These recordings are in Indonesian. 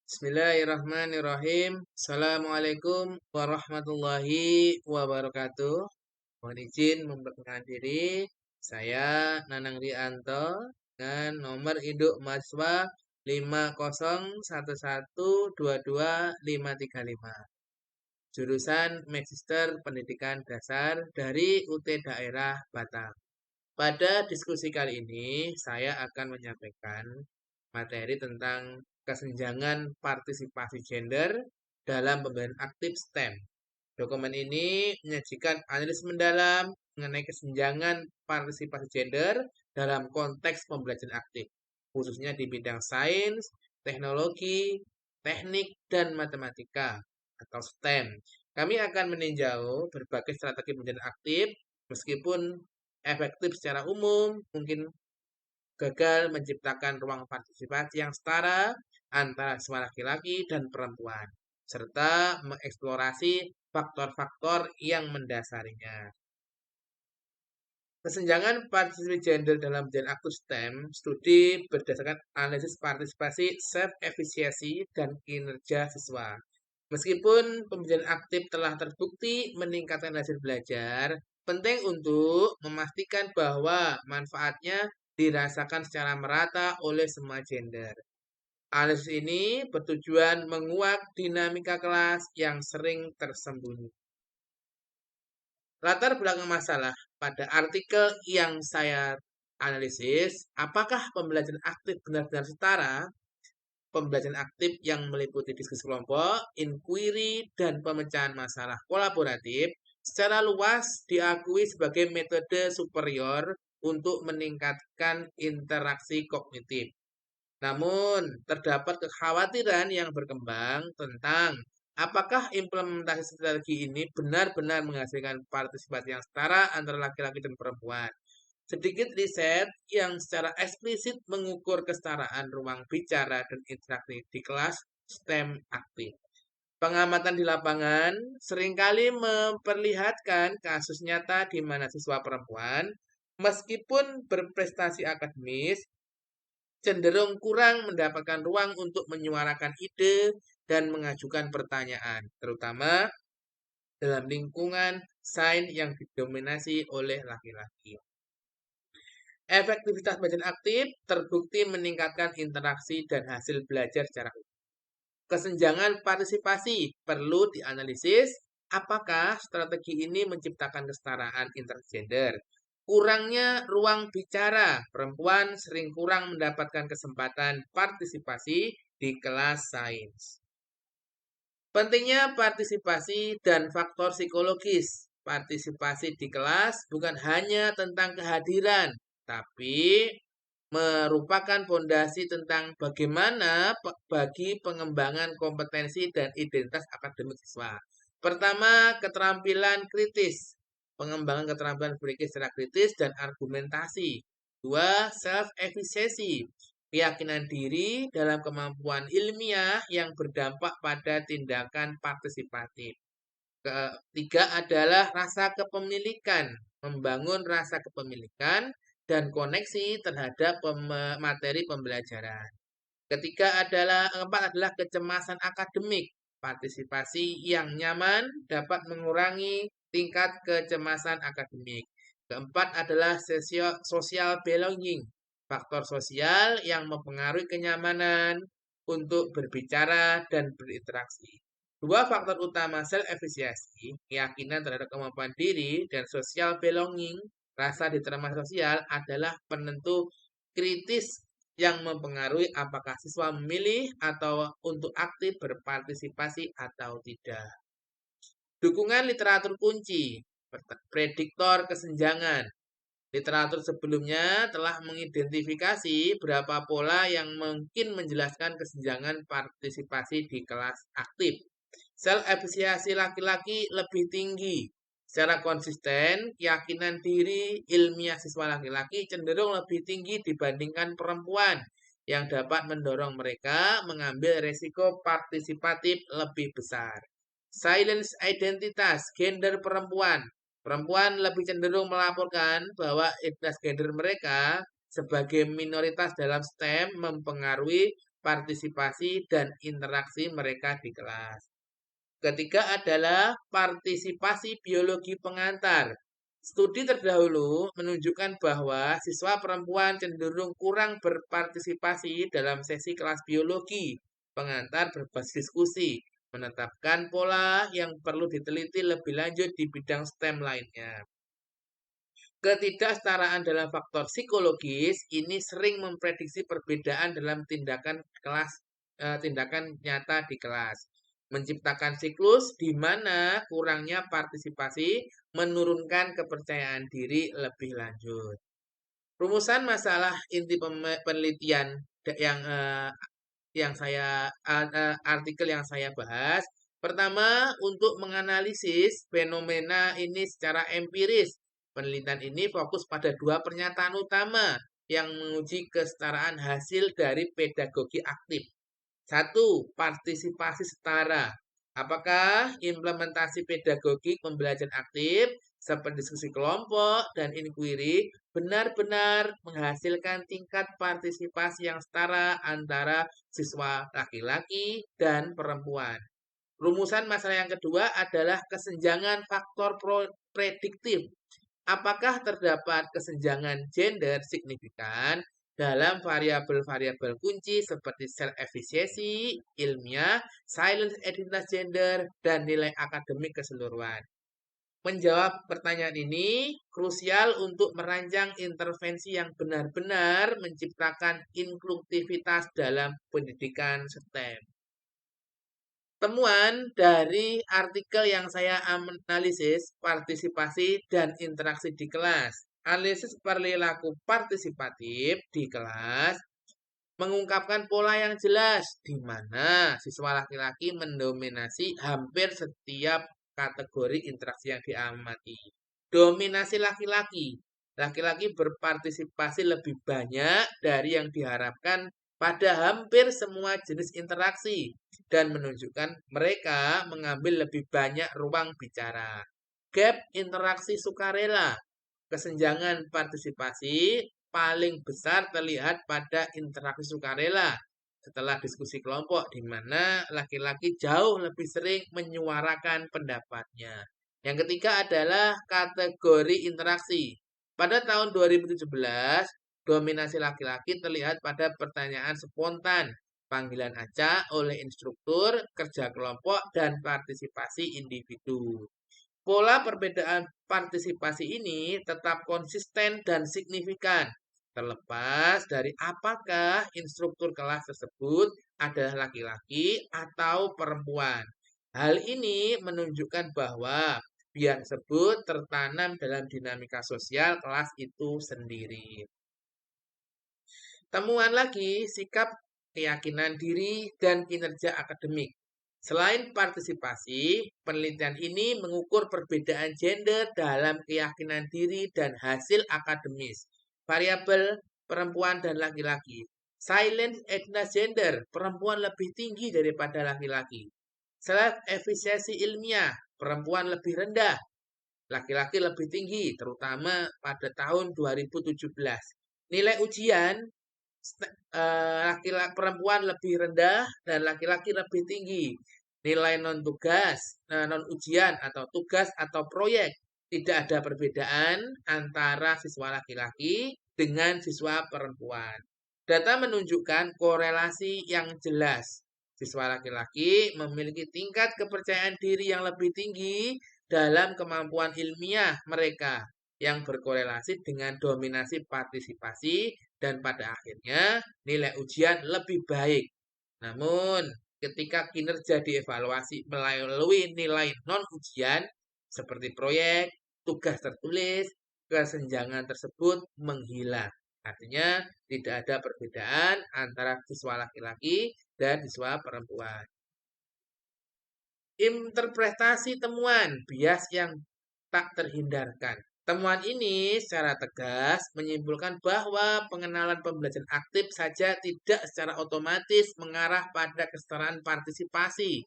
Bismillahirrahmanirrahim. Assalamualaikum warahmatullahi wabarakatuh. Mohon izin memperkenalkan diri. Saya Nanang Rianto dengan nomor induk mahasiswa 501122535. Jurusan Magister Pendidikan Dasar dari UT Daerah Batam. Pada diskusi kali ini, saya akan menyampaikan materi tentang kesenjangan partisipasi gender dalam pembelajaran aktif STEM. Dokumen ini menyajikan analisis mendalam mengenai kesenjangan partisipasi gender dalam konteks pembelajaran aktif, khususnya di bidang sains, teknologi, teknik, dan matematika atau STEM. Kami akan meninjau berbagai strategi pembelajaran aktif, meskipun efektif secara umum, mungkin gagal menciptakan ruang partisipasi yang setara antara semua laki-laki dan perempuan, serta mengeksplorasi faktor-faktor yang mendasarinya. Kesenjangan partisipasi gender dalam pembelajaran aktif STEM, studi berdasarkan analisis partisipasi, self-efficacy, dan kinerja siswa. Meskipun pembelajaran aktif telah terbukti meningkatkan hasil belajar, penting untuk memastikan bahwa manfaatnya dirasakan secara merata oleh semua gender. Analisis ini bertujuan menguak dinamika kelas yang sering tersembunyi. Latar belakang masalah pada artikel yang saya analisis, apakah pembelajaran aktif benar-benar setara? Pembelajaran aktif yang meliputi diskusi kelompok, inquiry, dan pemecahan masalah kolaboratif secara luas diakui sebagai metode superior untuk meningkatkan interaksi kognitif. Namun, terdapat kekhawatiran yang berkembang tentang apakah implementasi strategi ini benar-benar menghasilkan partisipasi yang setara antara laki-laki dan perempuan. Sedikit riset yang secara eksplisit mengukur kesetaraan ruang bicara dan interaksi di kelas STEM aktif. Pengamatan di lapangan seringkali memperlihatkan kasus nyata di mana siswa perempuan, meskipun berprestasi akademis, cenderung kurang mendapatkan ruang untuk menyuarakan ide dan mengajukan pertanyaan, terutama dalam lingkungan sains yang didominasi oleh laki-laki. Efektivitas belajar aktif terbukti meningkatkan interaksi dan hasil belajar secara umum. Kesenjangan partisipasi perlu dianalisis apakah strategi ini menciptakan kesetaraan intergender. Kurangnya ruang bicara, perempuan sering kurang mendapatkan kesempatan partisipasi di kelas sains. Pentingnya partisipasi dan faktor psikologis. Partisipasi di kelas bukan hanya tentang kehadiran, tapi merupakan fondasi tentang bagaimana bagi pengembangan kompetensi dan identitas akademik siswa. Pertama, keterampilan kritis. Pengembangan keterampilan berpikir secara kritis dan argumentasi. Dua, self-efficacy. Keyakinan diri dalam kemampuan ilmiah yang berdampak pada tindakan partisipatif. Ketiga adalah rasa kepemilikan. Membangun rasa kepemilikan dan koneksi terhadap materi pembelajaran. Keempat adalah kecemasan akademik. Partisipasi yang nyaman dapat mengurangi tingkat kecemasan akademik. Keempat adalah social belonging. Faktor sosial yang mempengaruhi kenyamanan untuk berbicara dan berinteraksi. Dua faktor utama self-efficacy, keyakinan terhadap kemampuan diri, dan social belonging, rasa diterima sosial adalah penentu kritis yang mempengaruhi apakah siswa memilih atau untuk aktif berpartisipasi atau tidak. Dukungan literatur kunci, prediktor kesenjangan. Literatur sebelumnya telah mengidentifikasi berapa pola yang mungkin menjelaskan kesenjangan partisipasi di kelas aktif. Self-efficacy laki-laki lebih tinggi. Secara konsisten, keyakinan diri ilmiah siswa laki-laki cenderung lebih tinggi dibandingkan perempuan yang dapat mendorong mereka mengambil resiko partisipatif lebih besar. Silence identitas gender perempuan. Perempuan lebih cenderung melaporkan bahwa identitas gender mereka sebagai minoritas dalam STEM mempengaruhi partisipasi, dan interaksi mereka di kelas. Ketiga adalah partisipasi biologi pengantar. Studi terdahulu menunjukkan bahwa siswa perempuan cenderung kurang berpartisipasi dalam sesi kelas biologi pengantar berbasis diskusi, menetapkan pola yang perlu diteliti lebih lanjut di bidang STEM lainnya. Ketidaksetaraan dalam faktor psikologis ini sering memprediksi perbedaan dalam tindakan nyata di kelas, menciptakan siklus di mana kurangnya partisipasi menurunkan kepercayaan diri lebih lanjut. Rumusan masalah inti penelitian artikel yang saya bahas. Pertama, untuk menganalisis fenomena ini secara empiris. Penelitian ini fokus pada dua pernyataan utama yang menguji kesetaraan hasil dari pedagogi aktif. Satu, partisipasi setara. Apakah implementasi pedagogi pembelajaran aktif seperti diskusi kelompok dan inquiry benar-benar menghasilkan tingkat partisipasi yang setara antara siswa laki-laki dan perempuan? Rumusan masalah yang kedua adalah kesenjangan faktor prediktif. Apakah terdapat kesenjangan gender signifikan dalam variabel-variabel kunci seperti self-efficacy, ilmiah, silent identitas gender, dan nilai akademik keseluruhan? Menjawab pertanyaan ini krusial untuk merancang intervensi yang benar-benar menciptakan inklusivitas dalam pendidikan STEM. Temuan dari artikel yang saya analisis, partisipasi dan interaksi di kelas. Analisis perilaku partisipatif di kelas mengungkapkan pola yang jelas di mana siswa laki-laki mendominasi hampir setiap kategori interaksi yang diamati. Dominasi laki-laki. Laki-laki berpartisipasi lebih banyak dari yang diharapkan pada hampir semua jenis interaksi dan menunjukkan mereka mengambil lebih banyak ruang bicara. Gap interaksi sukarela. Kesenjangan partisipasi paling besar terlihat pada interaksi sukarela setelah diskusi kelompok di mana laki-laki jauh lebih sering menyuarakan pendapatnya. Yang ketiga adalah kategori interaksi. Pada tahun 2017, dominasi laki-laki terlihat pada pertanyaan spontan, panggilan acak oleh instruktur, kerja kelompok, dan partisipasi individu. Pola perbedaan partisipasi ini tetap konsisten dan signifikan, terlepas dari apakah instruktur kelas tersebut adalah laki-laki atau perempuan. Hal ini menunjukkan bahwa bias tersebut tertanam dalam dinamika sosial kelas itu sendiri. Temuan lagi, sikap, keyakinan diri, dan kinerja akademik. Selain partisipasi, penelitian ini mengukur perbedaan gender dalam keyakinan diri dan hasil akademis. Variabel perempuan dan laki-laki. Silent identitas gender, perempuan lebih tinggi daripada laki-laki. Self-efficacy ilmiah, perempuan lebih rendah, laki-laki lebih tinggi, terutama pada tahun 2017. Nilai ujian, laki-laki perempuan lebih rendah dan laki-laki lebih tinggi. Nilai non-tugas, non-ujian atau tugas atau proyek. Tidak ada perbedaan antara siswa laki-laki dengan siswa perempuan. Data menunjukkan korelasi yang jelas. Siswa laki-laki memiliki tingkat kepercayaan diri yang lebih tinggi dalam kemampuan ilmiah mereka yang berkorelasi dengan dominasi partisipasi dan pada akhirnya nilai ujian lebih baik. Namun, ketika kinerja dievaluasi melalui nilai non-ujian seperti proyek, tugas tertulis, kesenjangan tersebut menghilang. Artinya, tidak ada perbedaan antara siswa laki-laki dan siswa perempuan. Interpretasi temuan bias yang tak terhindarkan. Temuan ini secara tegas menyimpulkan bahwa pengenalan pembelajaran aktif saja tidak secara otomatis mengarah pada kesetaraan partisipasi.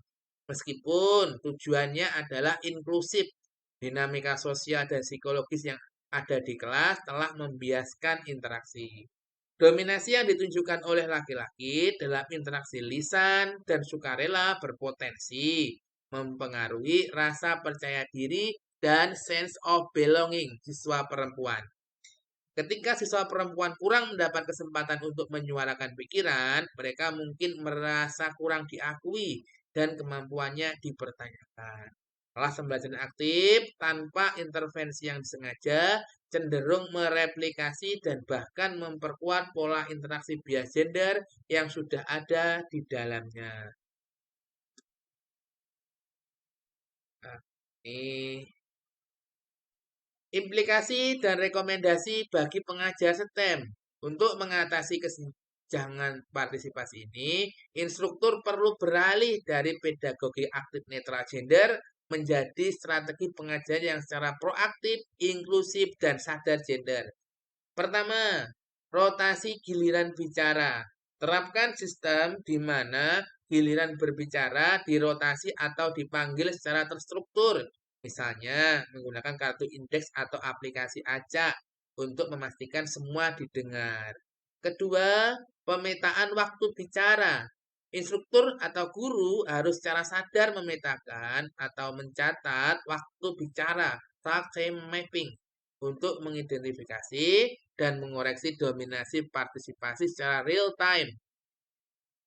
Meskipun tujuannya adalah inklusif, dinamika sosial dan psikologis yang ada di kelas telah membiaskan interaksi. Dominasi yang ditunjukkan oleh laki-laki dalam interaksi lisan dan sukarela berpotensi mempengaruhi rasa percaya diri dan sense of belonging siswa perempuan. Ketika siswa perempuan kurang mendapat kesempatan untuk menyuarakan pikiran, mereka mungkin merasa kurang diakui dan kemampuannya dipertanyakan. Kelas pembelajaran aktif tanpa intervensi yang disengaja cenderung mereplikasi dan bahkan memperkuat pola interaksi bias gender yang sudah ada di dalamnya. Nah, ini implikasi dan rekomendasi bagi pengajar STEM. Untuk mengatasi kesenjangan partisipasi ini, instruktur perlu beralih dari pedagogi aktif netral gender menjadi strategi pengajaran yang secara proaktif, inklusif, dan sadar gender. Pertama, rotasi giliran bicara. Terapkan sistem di mana giliran berbicara dirotasi atau dipanggil secara terstruktur. Misalnya, menggunakan kartu indeks atau aplikasi acak untuk memastikan semua didengar. Kedua, pemetaan waktu bicara. Instruktur atau guru harus secara sadar memetakan atau mencatat waktu bicara, time mapping, untuk mengidentifikasi dan mengoreksi dominasi partisipasi secara real time.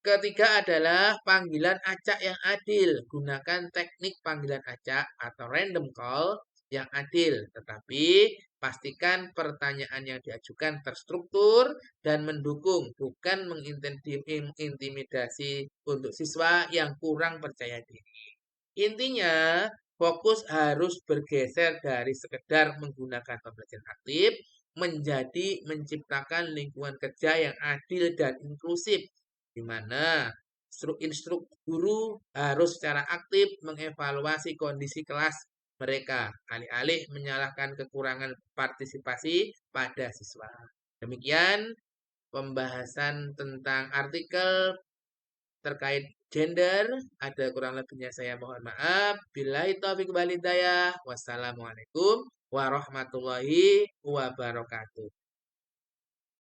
Ketiga adalah panggilan acak yang adil. Gunakan teknik panggilan acak atau random call yang adil. Tetapi pastikan pertanyaan yang diajukan terstruktur dan mendukung, bukan mengintimidasi untuk siswa yang kurang percaya diri. Intinya, fokus harus bergeser dari sekedar menggunakan pembelajaran aktif menjadi menciptakan lingkungan kerja yang adil dan inklusif, di mana instruktur guru harus secara aktif mengevaluasi kondisi kelas mereka, alih-alih menyalahkan kekurangan partisipasi pada siswa. Demikian pembahasan tentang artikel terkait gender. Ada kurang lebihnya saya mohon maaf. Billahi taufiq wal hidayah. Wassalamualaikum warahmatullahi wabarakatuh.